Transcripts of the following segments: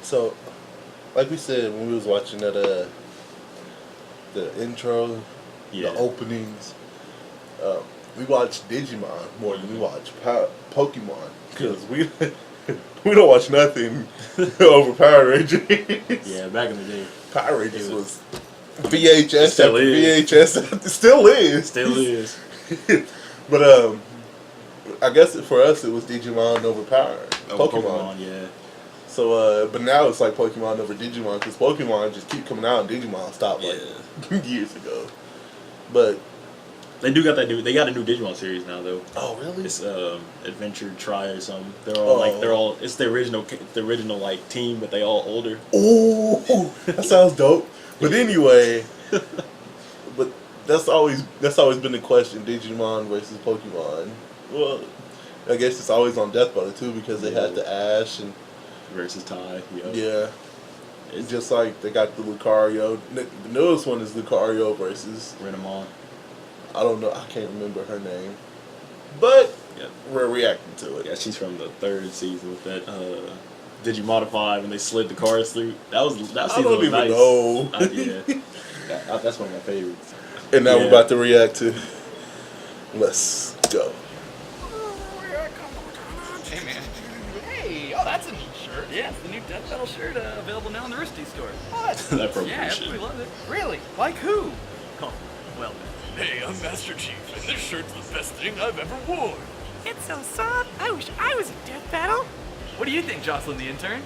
So, like we said when we was watching that, the intro, the openings, we watch Digimon more than we watch Pokemon because we don't watch nothing over Power Rangers. Yeah, back in the day, Power Rangers was VHS after VHS. It still is. Still is. But I guess for us it was Digimon over Pokemon. Yeah. So, but now it's like Pokemon over Digimon because Pokemon just keep coming out and Digimon stopped like years ago. But they do got that new. They got a new Digimon series now though. Oh really? It's Adventure Try or something. They're all it's the original like team, but they all older. Oh, that sounds dope. But anyway, but that's always been the question: Digimon versus Pokemon. Well, I guess it's always on Death Battle too because they had the Ash and versus Ty. Yeah. It's just like they got the Lucario. The newest one is Lucario versus Renamon. I don't know. I can't remember her name. But we're reacting to it. Yeah, she's from the 3rd season with that Digimodify when they slid the cars through. That season I don't was even nice. know. That's one of my favorites. And now we're about to react to. Let's go. Hey man. Hey, oh that's a neat shirt. Yeah, it's the new Death Battle shirt available now in the Risty store. Oh, that's that promotion. Yeah, everybody loves it. Really? Like who? Oh, well. Hey, I'm Master Chief, and this shirt's the best thing I've ever worn. It's so soft. I wish I was in Death Battle. What do you think, Jocelyn the intern?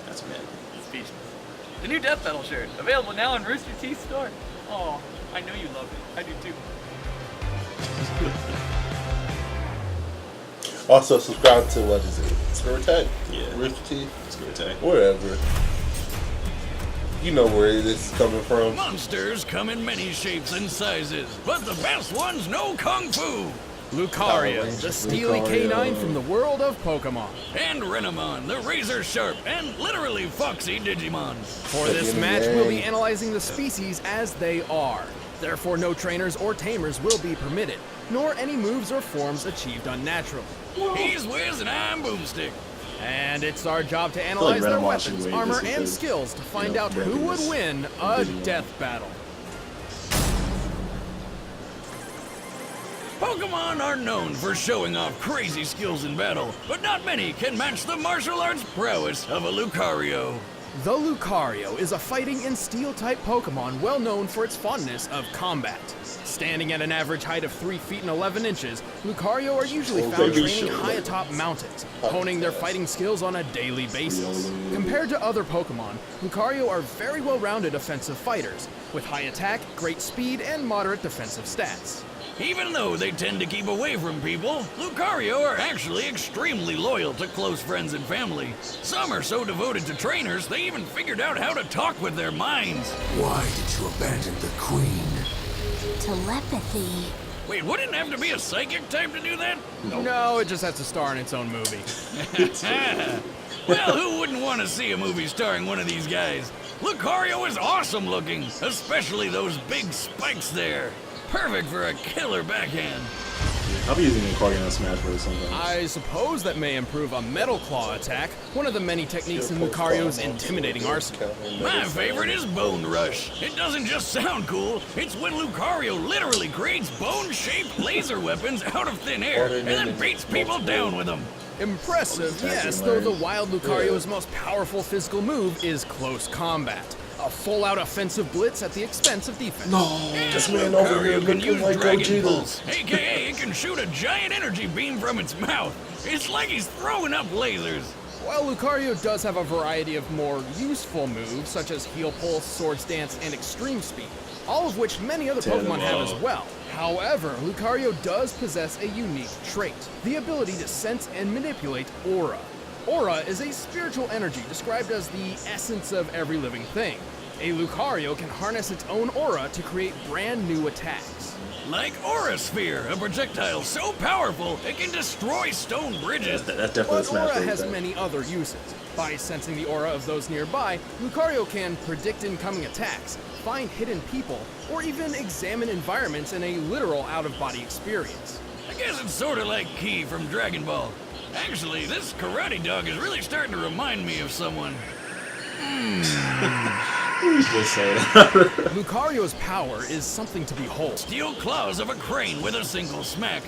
That's mad. Speechless. The new Death Battle shirt, available now in Rooster Teeth's store. Oh, I know you love it. I do too. Also, subscribe to what is it? Spirit Tech? Yeah. Rooster Teeth? Spirit Tech. Wherever. You know where this is coming from. Monsters come in many shapes and sizes, but the best ones know Kung Fu. Lucario, the steely canine from the world of Pokemon. And Renamon, the razor-sharp and literally foxy Digimon. For this match, we'll be analyzing the species as they are. Therefore, no trainers or tamers will be permitted, nor any moves or forms achieved unnaturally. He's Wiz and I'm Boomstick. And it's our job to analyze their Renamon weapons, should armor, win this and because, skills to find out Renamon who would is win a Digimon. death battle. Pokemon are known for showing off crazy skills in battle, but not many can match the martial arts prowess of a Lucario. The Lucario is a fighting and steel-type Pokemon well known for its fondness of combat. Standing at an average height of 3 feet and 11 inches, Lucario are usually found training high atop mountains, honing their fighting skills on a daily basis. Compared to other Pokemon, Lucario are very well-rounded offensive fighters, with high attack, great speed, and moderate defensive stats. Even though they tend to keep away from people, Lucario are actually extremely loyal to close friends and family. Some are so devoted to trainers, they even figured out how to talk with their minds. Why did you abandon the Queen? Telepathy. Wait, wouldn't it have to be a psychic type to do that? No, it just has to star in its own movie. Well, who wouldn't want to see a movie starring one of these guys? Lucario is awesome looking, especially those big spikes there. Perfect for a killer backhand. I'll be using Lucario on Smash Bros. Sometimes. I suppose that may improve a Metal Claw attack, one of the many techniques in Lucario's intimidating arsenal. My favorite is Bone Rush. It doesn't just sound cool, it's when Lucario literally creates bone-shaped laser weapons out of thin air and then beats people down with them. Impressive, yes, though the wild Lucario's most powerful physical move is close combat. A full-out offensive blitz at the expense of defense. This man over here Lucario can use looking like Dragon Gogeta. Pulse, aka it can shoot a giant energy beam from its mouth. It's like he's throwing up lasers. While Lucario does have a variety of more useful moves, such as Heal Pulse, Swords Dance, and Extreme Speed, all of which many other Pokemon have as well. However, Lucario does possess a unique trait, the ability to sense and manipulate aura. Aura is a spiritual energy described as the essence of every living thing. A Lucario can harness its own aura to create brand new attacks. Like Aura Sphere, a projectile so powerful it can destroy stone bridges. That's definitely But Smash Aura Bros. has many other uses. By sensing the aura of those nearby, Lucario can predict incoming attacks, find hidden people, or even examine environments in a literal out-of-body experience. I guess it's sort of like Ki from Dragon Ball. Actually, this karate dog is really starting to remind me of someone. Who's just saying that? Lucario's power is something to behold. Steel claws of a crane with a single smack.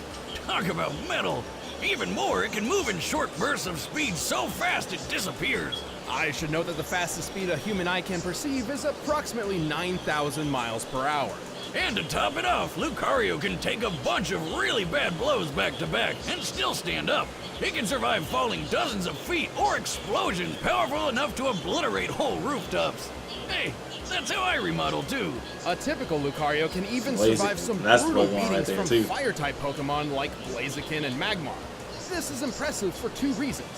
Talk about metal. Even more, it can move in short bursts of speed so fast it disappears. I should note that the fastest speed a human eye can perceive is approximately 9,000 miles per hour. And to top it off, Lucario can take a bunch of really bad blows back to back and still stand up. It can survive falling dozens of feet or explosions powerful enough to obliterate whole rooftops. Hey, that's how I remodel too. A typical Lucario can even Blaziken. survive some That's the brutal one right beatings there, from too. fire-type Pokemon like Blaziken and Magmar. This is impressive for two reasons.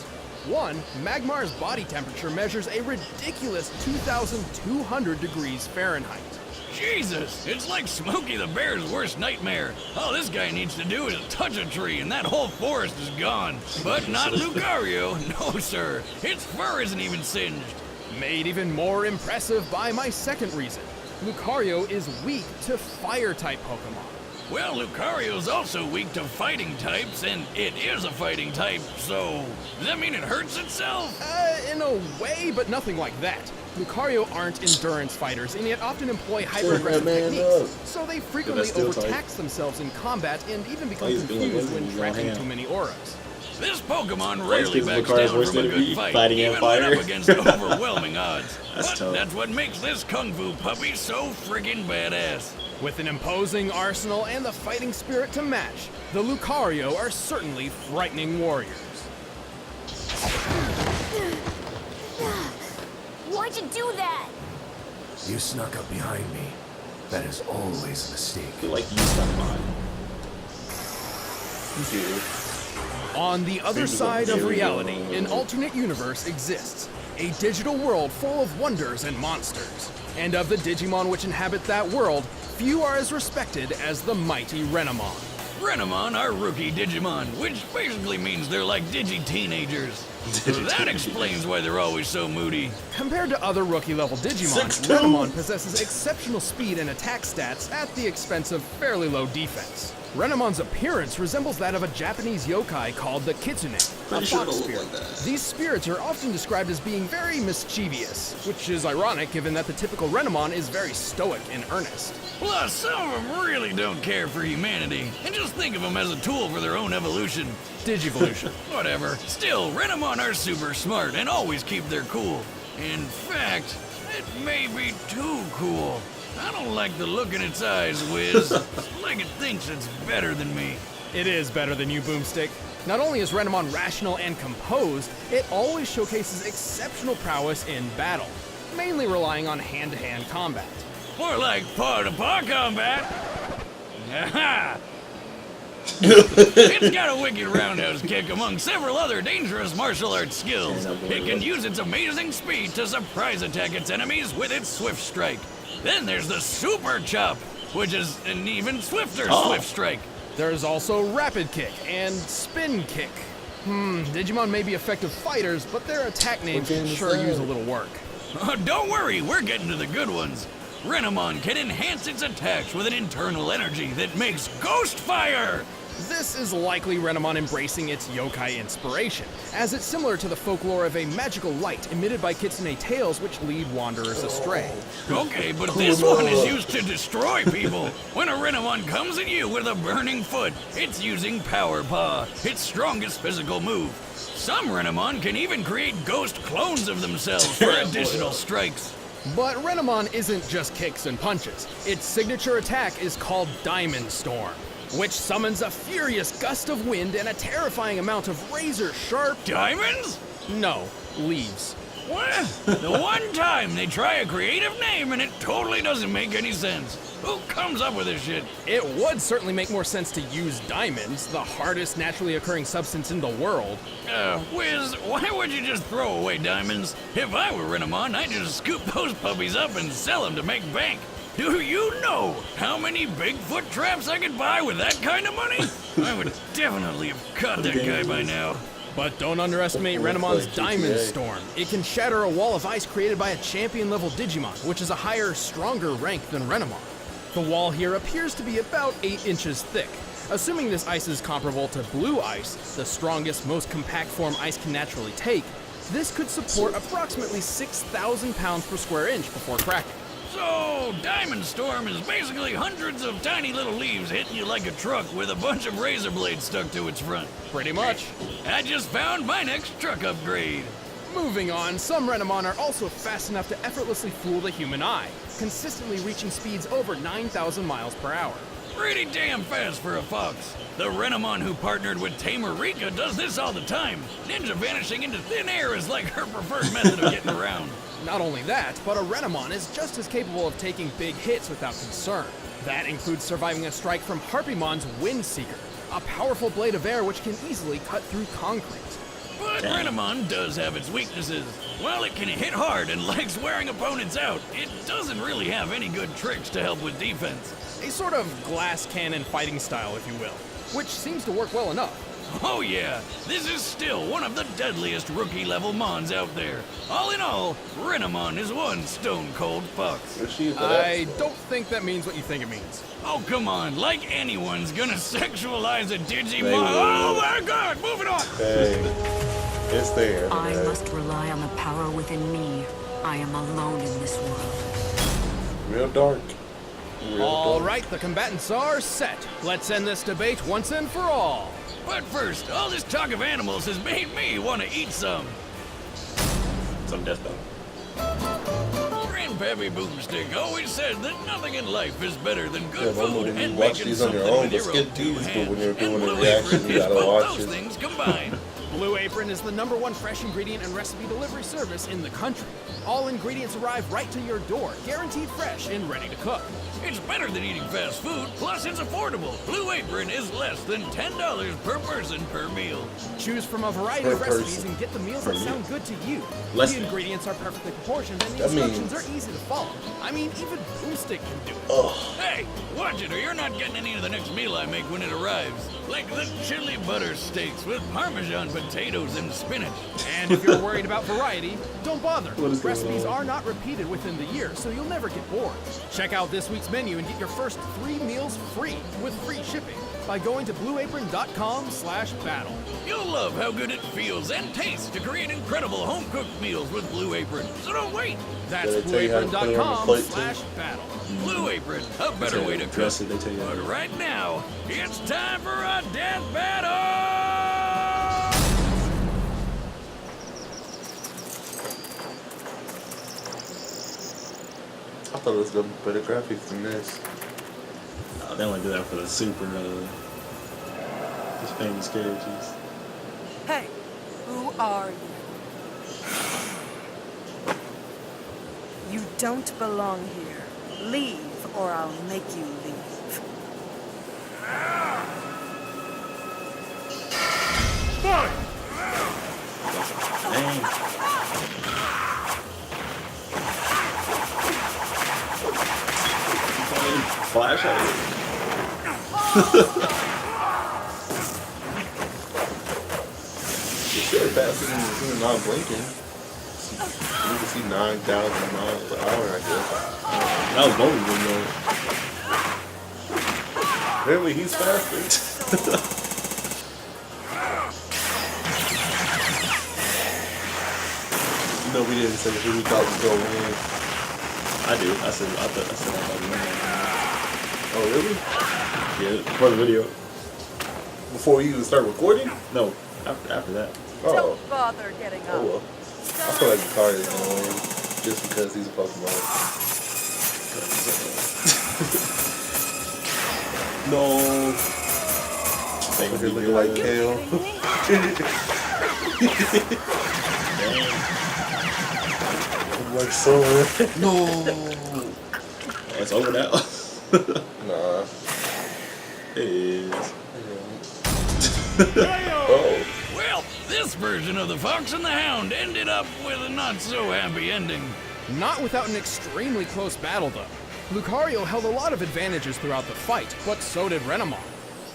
One, Magmar's body temperature measures a ridiculous 2,200 degrees Fahrenheit. Jesus, it's like Smokey the Bear's worst nightmare. All this guy needs to do is touch a tree and that whole forest is gone. But not Lucario, no sir. Its fur isn't even singed. Made even more impressive by my second reason. Lucario is weak to fire-type Pokemon. Well, Lucario's also weak to fighting types, and it is a fighting type, so does that mean it hurts itself? In a way, but nothing like that. Lucario aren't endurance fighters, and yet often employ hyper-aggressive techniques, so they frequently still tight. overtax themselves in combat and even become He's being confused lazy, when he's on tracking hand. too many auras. This Pokemon rarely because backs Lucario's down worst from a enemy, good fight, fighting in even when fire. up against overwhelming odds. That's But tough. that's what makes this Kung Fu puppy so friggin' badass. With an imposing arsenal and the fighting spirit to match, the Lucario are certainly frightening warriors. Why'd you do that? You snuck up behind me. That is always a mistake. I feel like you stuck mine. On the other side of reality, an alternate universe exists. A digital world full of wonders and monsters. And of the Digimon which inhabit that world, few are as respected as the mighty Renamon. Renamon are rookie Digimon, which basically means they're like digi-teenagers. That explains why they're always so moody. Compared to other rookie-level Digimon, 6'2". Renamon possesses exceptional speed and attack stats at the expense of fairly low defense. Renamon's appearance resembles that of a Japanese yokai called the Kitsune, a Pretty sure fox it'll look spirit. like that. These spirits are often described as being very mischievous, which is ironic given that the typical Renamon is very stoic and earnest. Plus, some of them really don't care for humanity, and just think of them as a tool for their own evolution. Digivolution. Whatever. Still, Renamon are super smart and always keep their cool. In fact, it may be too cool. I don't like the look in its eyes, Wiz. Like it thinks it's better than me. It is better than you, Boomstick. Not only is Renamon rational and composed, it always showcases exceptional prowess in battle, mainly relying on hand-to-hand combat. More like paw-to-paw combat. Aha! It's got a wicked roundhouse kick among several other dangerous martial arts skills. It can use its amazing speed to surprise attack its enemies with its swift strike. Then there's the super chop, which is an even swifter swift strike. There's also Rapid Kick and Spin Kick. Digimon may be effective fighters, but their attack names can sure use a little work. Don't worry, we're getting to the good ones. Renamon can enhance its attacks with an internal energy that makes ghost fire. This is likely Renamon embracing its yokai inspiration, as it's similar to the folklore of a magical light emitted by kitsune tails which lead wanderers astray. Okay, but this one is used to destroy people. When a Renamon comes at you with a burning foot, it's using Power Paw, its strongest physical move. Some Renamon can even create ghost clones of themselves for additional strikes. But Renamon isn't just kicks and punches. Its signature attack is called Diamond Storm, which summons a furious gust of wind and a terrifying amount of razor-sharp... Diamonds? No, leaves. What? The one time they try a creative name and it totally doesn't make any sense. Who comes up with this shit? It would certainly make more sense to use diamonds, the hardest naturally occurring substance in the world. Wiz, why would you just throw away diamonds? If I were Renamon, I'd just scoop those puppies up and sell them to make bank. Do you know how many Bigfoot traps I could buy with that kind of money? I would definitely have caught that guy by now. But don't underestimate Renamon's Diamond Storm. It can shatter a wall of ice created by a champion-level Digimon, which is a higher, stronger rank than Renamon. The wall here appears to be about 8 inches thick. Assuming this ice is comparable to blue ice, the strongest, most compact form ice can naturally take, this could support approximately 6,000 pounds per square inch before cracking. So, Diamond Storm is basically hundreds of tiny little leaves hitting you like a truck with a bunch of razor blades stuck to its front. Pretty much. I just found my next truck upgrade. Moving on, some Renamon are also fast enough to effortlessly fool the human eye, consistently reaching speeds over 9,000 miles per hour. Pretty damn fast for a fox. The Renamon who partnered with Tamer Rika does this all the time. Ninja vanishing into thin air is like her preferred method of getting around. Not only that, but a Renamon is just as capable of taking big hits without concern. That includes surviving a strike from Harpymon's Windseeker, a powerful blade of air which can easily cut through concrete. But Renamon does have its weaknesses. While it can hit hard and likes wearing opponents out, it doesn't really have any good tricks to help with defense. A sort of glass cannon fighting style, if you will, which seems to work well enough. Oh yeah, this is still one of the deadliest rookie-level Mons out there. All in all, Renamon is one stone-cold fox. I don't think that means what you think it means. Oh, come on, like anyone's gonna sexualize a Digimon. Oh my god, moving on! Hey, it's there. I must rely on the power within me. I am alone in this world. Real dark. All right, the combatants are set. Let's end this debate once and for all. But first, all this talk of animals has made me want to eat some. Some death battle. Grandpappy Boomstick always said that nothing in life is better than good normally food when you and watch making these on something your own, with the your own skit two tees, but hands. when you're doing And a Blue reaction, Apron you is gotta both watch those it. things combined. Blue Apron is the #1 fresh ingredient and recipe delivery service in the country. All ingredients arrive right to your door, guaranteed fresh and ready to cook. It's better than eating fast food, plus it's affordable. Blue Apron is less than $10 per person per meal. Choose from a variety of recipes and get the meals that sound good to you. Less The than. ingredients are perfectly proportioned and the That instructions means- are easy to follow. I mean, even Boomstick can do it. Hey, watch it or you're not getting any of the next meal I make when it arrives. Like the chili butter steaks with Parmesan potatoes and spinach. And if you're worried about variety, don't bother. What is going Recipes on? are not repeated within the year, so you'll never get bored. Check out this week's menu and get your first 3 meals free with free shipping by going to blueapron.com/battle. You'll love how good it feels and tastes to create incredible home-cooked meals with Blue Apron. So don't wait. That's Did they tell you how to put it on the plate, too? blueapron.com/battle. Blue Apron, a better way to cook. Dress it, they tell you But that. right now, it's time for a death battle! I thought it was gonna be better graphics than this. They only do that for the super, just famous characters. Hey, who are you? You don't belong here. Leave, or I'll make you leave. Dang. Flash at it. You should pass it in the not blinking. You can see 9,000 miles per hour, I guess. That was both of them though. Apparently he's faster. You know, we didn't say who we thought would go in. I do. I said I thought Oh, really? yeah, for the video. Before you even start recording? No, after that. Oh, Don't bother getting up. oh well. I feel like Lucario is going to win just because he's a Pokemon. No. Look at looking like Kale. Like so. No. Oh, it's over now. Nah. It is. Oh. Well, this version of the Fox and the Hound ended up with a not so happy ending. Not without an extremely close battle, though. Lucario held a lot of advantages throughout the fight, but so did Renamon.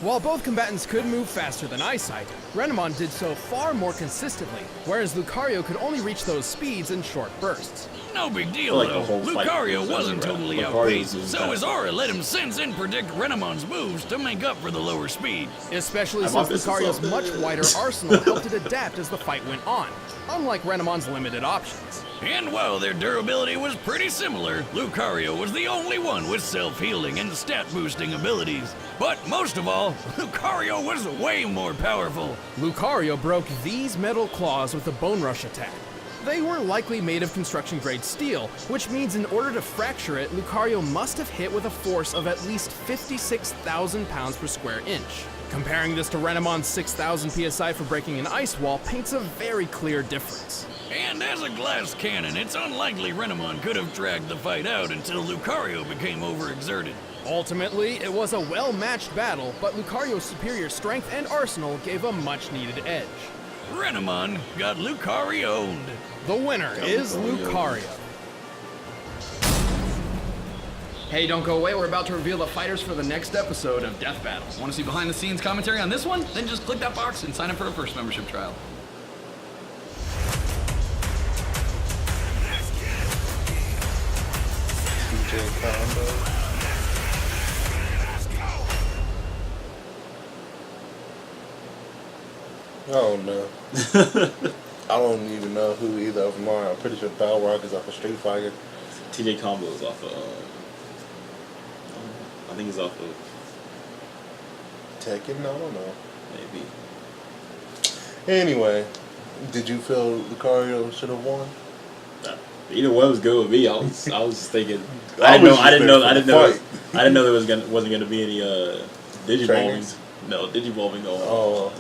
While both combatants could move faster than Eyesight, Renamon did so far more consistently, whereas Lucario could only reach those speeds in short bursts. No big deal, Like though. the whole fight Lucario was wasn't over. totally Lucario outpaced, was so his faster. aura let him sense and predict Renamon's moves to make up for the lower speed. Especially I'm since not missing Lucario's something. much wider arsenal helped it adapt as the fight went on, unlike Renamon's limited options. And while their durability was pretty similar, Lucario was the only one with self-healing and stat-boosting abilities. But most of all, Lucario was way more powerful. Lucario broke these metal claws with a Bone Rush attack. They were likely made of construction-grade steel, which means in order to fracture it, Lucario must have hit with a force of at least 56,000 pounds per square inch. Comparing this to Renamon's 6,000 psi for breaking an ice wall paints a very clear difference. And as a glass cannon, it's unlikely Renamon could have dragged the fight out until Lucario became overexerted. Ultimately, it was a well-matched battle, but Lucario's superior strength and arsenal gave a much-needed edge. Renamon got Lucario-owned. The winner is Lucario. Hey, don't go away. We're about to reveal the fighters for the next episode of Death Battle. Want to see behind-the-scenes commentary on this one? Then just click that box and sign up for a first membership trial. Combo. I don't know. I don't even know who either of them are. I'm pretty sure Power Rock is off of Street Fighter. TJ Combo is off of. I think he's off of Tekken? I don't know. maybe. Anyway, did you feel Lucario should have won? Either one was good with me. I was thinking. I I didn't know there fight. wasn't gonna be any digivolving. Trainings? No digivolving going on.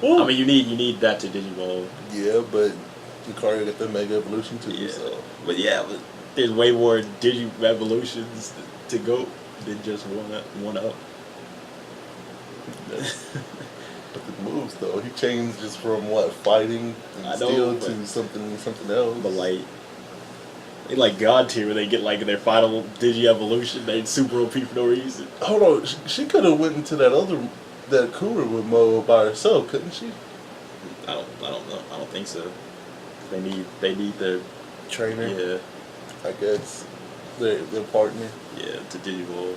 Oh. I mean, you need that to digivolve. Yeah, but Lucario got the Mega Evolution too. Yeah. So. But there's way more Digi-Revolutions to go than just one up. But the moves though, he changed just from what, fighting and I know, steel but- to something else. But they like God tier where they get like their final Digi-Evolution, they super OP for no reason. Hold on, she could have went into that Kura with mode by herself, couldn't she? I don't know. I don't think so. They need their Trainer, yeah I guess. Their partner. yeah to digivolve.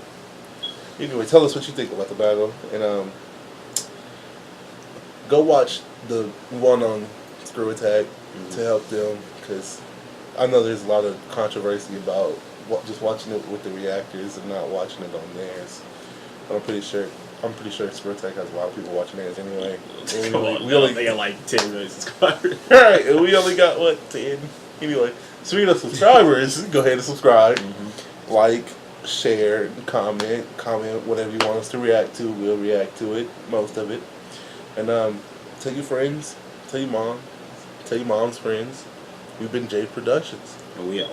Anyway, tell us what you think about the battle, and go watch the one on Screw Attack to help them, because I know there's a lot of controversy about just watching it with the reactors and not watching it on theirs. But I'm pretty sure Screw Attack has a lot of people watching theirs anyway. They got like 10 million subscribers. Alright, and we only got, what, 10? Anyway, speaking of subscribers, go ahead and subscribe. Like, share, comment whatever you want us to react to. We'll react to it, most of it. And tell your friends, tell your mom, tell your mom's friends. We've been Jade Productions. And we out.